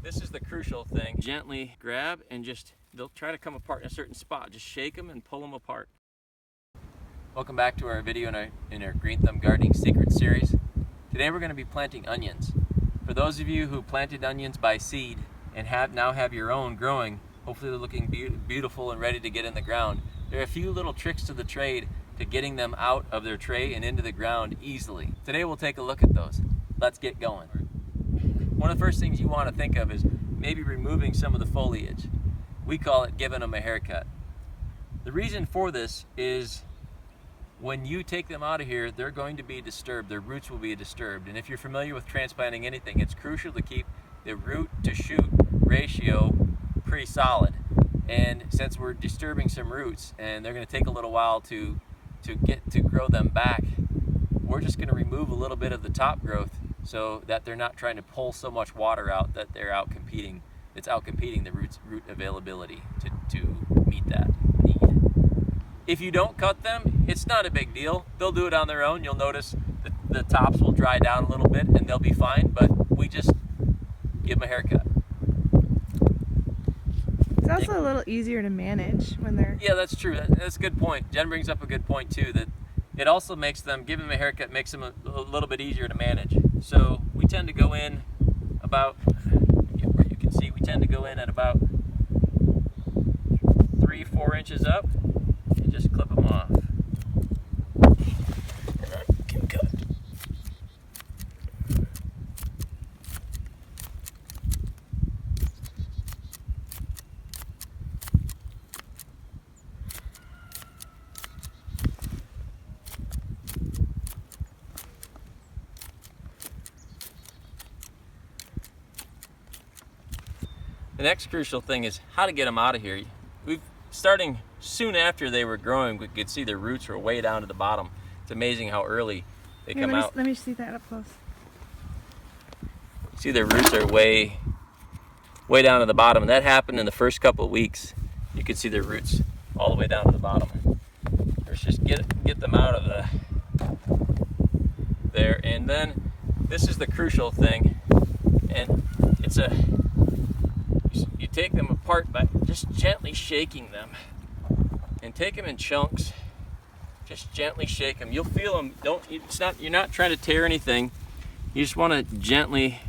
This is the crucial thing. Gently grab and they'll try to come apart in a certain spot. Just shake them and pull them apart. Welcome back to our video in our Green Thumb Gardening Secret Series. Today we're going to be planting onions. For those of you who planted onions by seed and now have your own growing, hopefully they're looking beautiful and ready to get in the ground. There are a few little tricks to the trade to getting them out of their tray and into the ground easily. Today we'll take a look at those. Let's get going. One of the first things you want to think of is maybe removing some of the foliage. We call it giving them a haircut. The reason for this is when you take them out of here, they're going to be disturbed. Their roots will be disturbed. And if you're familiar with transplanting anything, it's crucial to keep the root to shoot ratio pretty solid. And since we're disturbing some roots and they're going to take a little while to grow them back, we're just going to remove a little bit of the top growth so that they're not trying to pull so much water out that they're outcompeting. It's outcompeting the root availability to meet that need. If you don't cut them, it's not a big deal. They'll do it on their own. You'll notice the tops will dry down a little bit and they'll be fine, but we just give them a haircut. It's also a little easier to manage when they're... Yeah, that's true. That's a good point. Jen brings up a good point too, that it also makes them, giving them a haircut makes them a little bit easier to manage. So we tend to go in about, where you can see, we tend to go in at about 3-4 inches up and just clip them off. And I can cut. The next crucial thing is how to get them out of here. Starting soon after they were growing, we could see their roots were way down to the bottom. It's amazing how early they come out. Let me see that up close. See, their roots are way down to the bottom, and that happened in the first couple of weeks. You could see their roots all the way down to the bottom. Let's just get them out of there, and then this is the crucial thing, and you take them apart by just gently shaking them, and take them in chunks. Just gently shake them. You'll feel them. You're not trying to tear anything. You just want to gently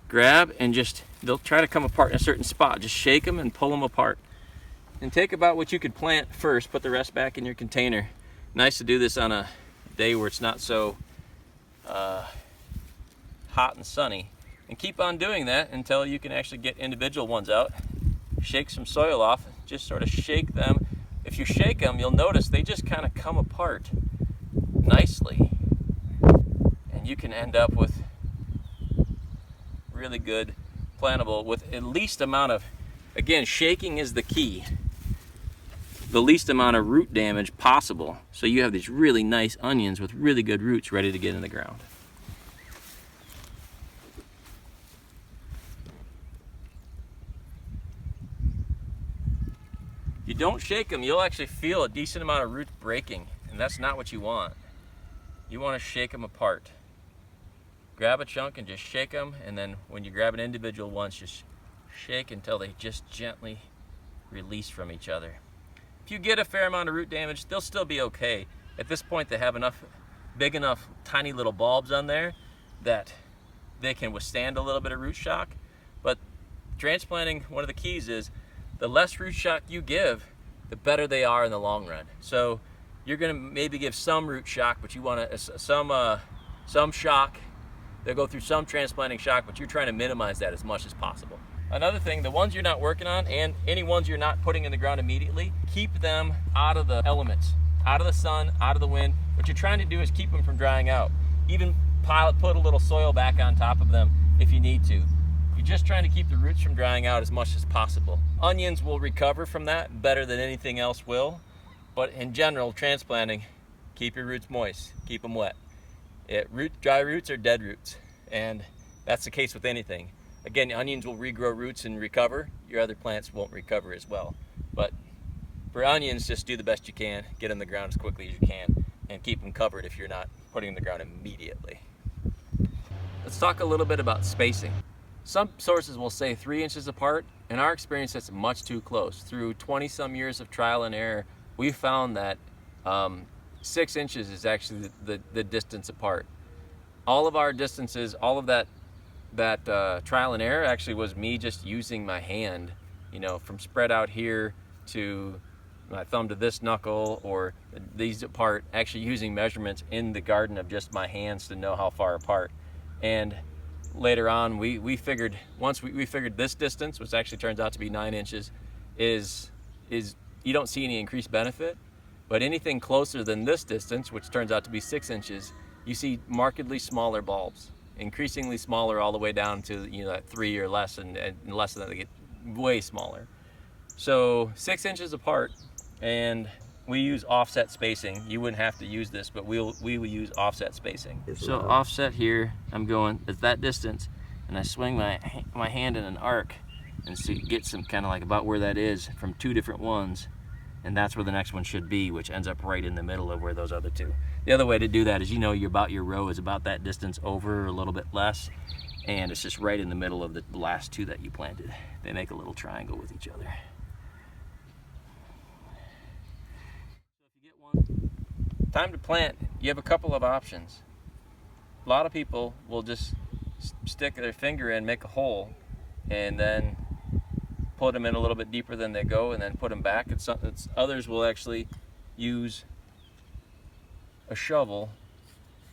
grab and they'll try to come apart in a certain spot. Just shake them and pull them apart. And take about what you could plant first. Put the rest back in your container. Nice to do this on a day where it's not so hot and sunny. And keep on doing that until you can actually get individual ones out. Shake some soil off, just sort of shake them. If you shake them, you'll notice they just kind of come apart nicely. And you can end up with really good plantable with at least amount of, again, shaking is the key. The least amount of root damage possible. So you have these really nice onions with really good roots ready to get in the ground. If you don't shake them, you'll actually feel a decent amount of roots breaking, and that's not what you want. You want to shake them apart. Grab a chunk and just shake them, and then when you grab an individual once, just shake until they just gently release from each other. If you get a fair amount of root damage, they'll still be okay. At this point, they have big enough tiny little bulbs on there that they can withstand a little bit of root shock. But transplanting, one of the keys is the less root shock you give, the better they are in the long run. So you're going to maybe give some root shock, but you want some shock. They'll go through some transplanting shock, but you're trying to minimize that as much as possible. Another thing, the ones you're not working on and any ones you're not putting in the ground immediately, keep them out of the elements, out of the sun, out of the wind. What you're trying to do is keep them from drying out. Even put a little soil back on top of them if you need to. You're just trying to keep the roots from drying out as much as possible. Onions will recover from that better than anything else will, but in general, transplanting, keep your roots moist, keep them wet. Dry roots are dead roots, and that's the case with anything. Again, onions will regrow roots and recover. Your other plants won't recover as well. But for onions, just do the best you can, get in the ground as quickly as you can, and keep them covered if you're not putting them in the ground immediately. Let's talk a little bit about spacing. some sources will say 3 inches apart. In our experience, that's much too close. Through 20 some years of trial and error, we found that 6 inches is actually the distance apart. All of our distances, all of that trial and error actually was me just using my hand, you know, from spread out here to my thumb to this knuckle, or these apart, actually using measurements in the garden of just my hands to know how far apart. And later on, we figured, once we figured this distance, which actually turns out to be 9 inches, is you don't see any increased benefit. But anything closer than this distance, which turns out to be 6 inches, you see markedly smaller bulbs, increasingly smaller all the way down to, you know, that 3 or less, and less than that they get way smaller. So 6 inches apart, and we use offset spacing. You wouldn't have to use this, but we will use offset spacing. So offset here, I'm going at that distance, and I swing my hand in an arc, and so you get some kind of like about where that is from 2 different ones, and that's where the next one should be, which ends up right in the middle of where those other 2. The other way to do that is, you know, your row is about that distance over, or a little bit less, and it's just right in the middle of the last 2 that you planted. They make a little triangle with each other. Time to plant, you have a couple of options. A lot of people will just stick their finger in, make a hole, and then put them in a little bit deeper than they go, and then put them back. Others will actually use a shovel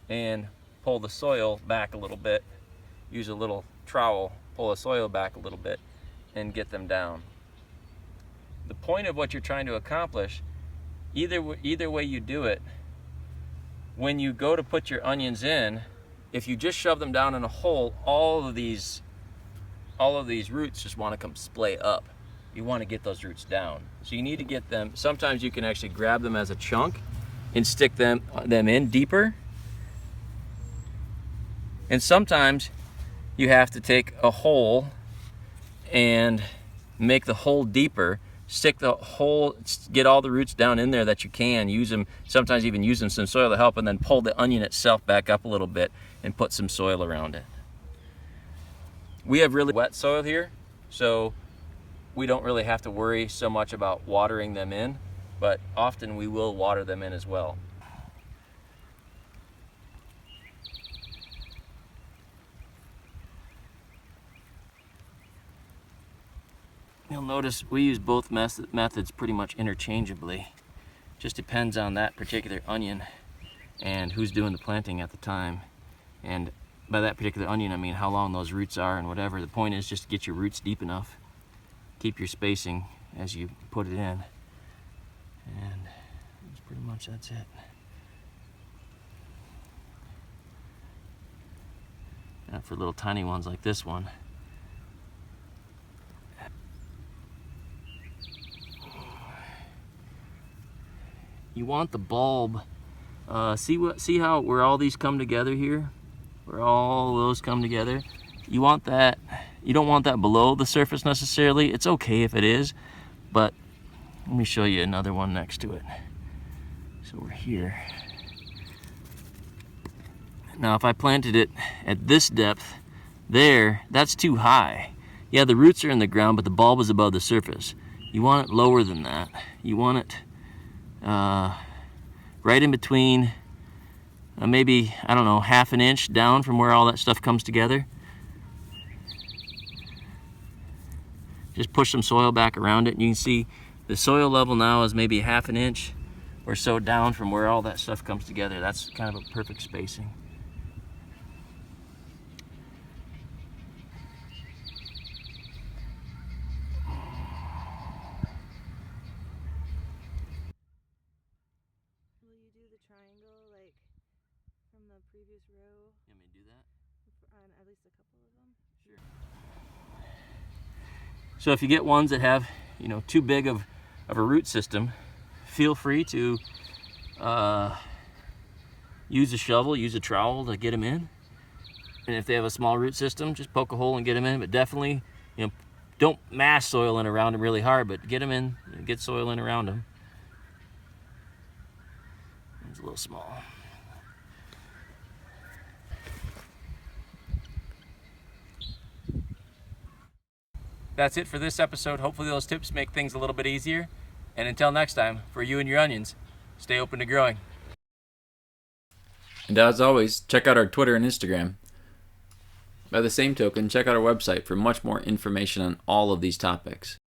and pull the soil back a little bit, use a little trowel, pull the soil back a little bit, and get them down. The point of what you're trying to accomplish, either way you do it, when you go to put your onions in, if you just shove them down in a hole, all of these roots just want to come splay up. You want to get those roots down. So you need to get them, sometimes you can actually grab them as a chunk and stick them in deeper. And sometimes you have to take a hole and make the hole deeper, stick the hole, get all the roots down in there that you can, use them, sometimes even using some soil to help, and then pull the onion itself back up a little bit and put some soil around it. We have really wet soil here, so we don't really have to worry so much about watering them in, but often we will water them in as well. You'll notice we use both methods pretty much interchangeably. Just depends on that particular onion and who's doing the planting at the time. And by that particular onion, I mean how long those roots are and whatever. The point is just to get your roots deep enough. Keep your spacing as you put it in. And that's it. And for little tiny ones like this one, you want the bulb, see how where all these come together here? Where all those come together? You want that, you don't want that below the surface necessarily. It's okay if it is, but let me show you another one next to it. So we're here. Now if I planted it at this depth there, that's too high. Yeah, the roots are in the ground, but the bulb is above the surface. You want it lower than that. You want it right in between, maybe, I don't know, half an inch down from where all that stuff comes together. Just push some soil back around it, and you can see the soil level now is maybe half an inch or so down from where all that stuff comes together. That's kind of a perfect spacing. Will you do the triangle like from the previous row? You want me to do that? On at least a couple of them? Sure. So if you get ones that have, you know, too big of a root system, feel free to use a shovel, use a trowel to get them in. And if they have a small root system, just poke a hole and get them in. But definitely, you know, don't mass soil in around them really hard, but get them in, get soil in around them. It's a little small. that's it for this episode. Hopefully those tips make things a little bit easier. And until next time, for you and your onions, stay open to growing. And as always, check out our Twitter and Instagram. By the same token, check out our website for much more information on all of these topics.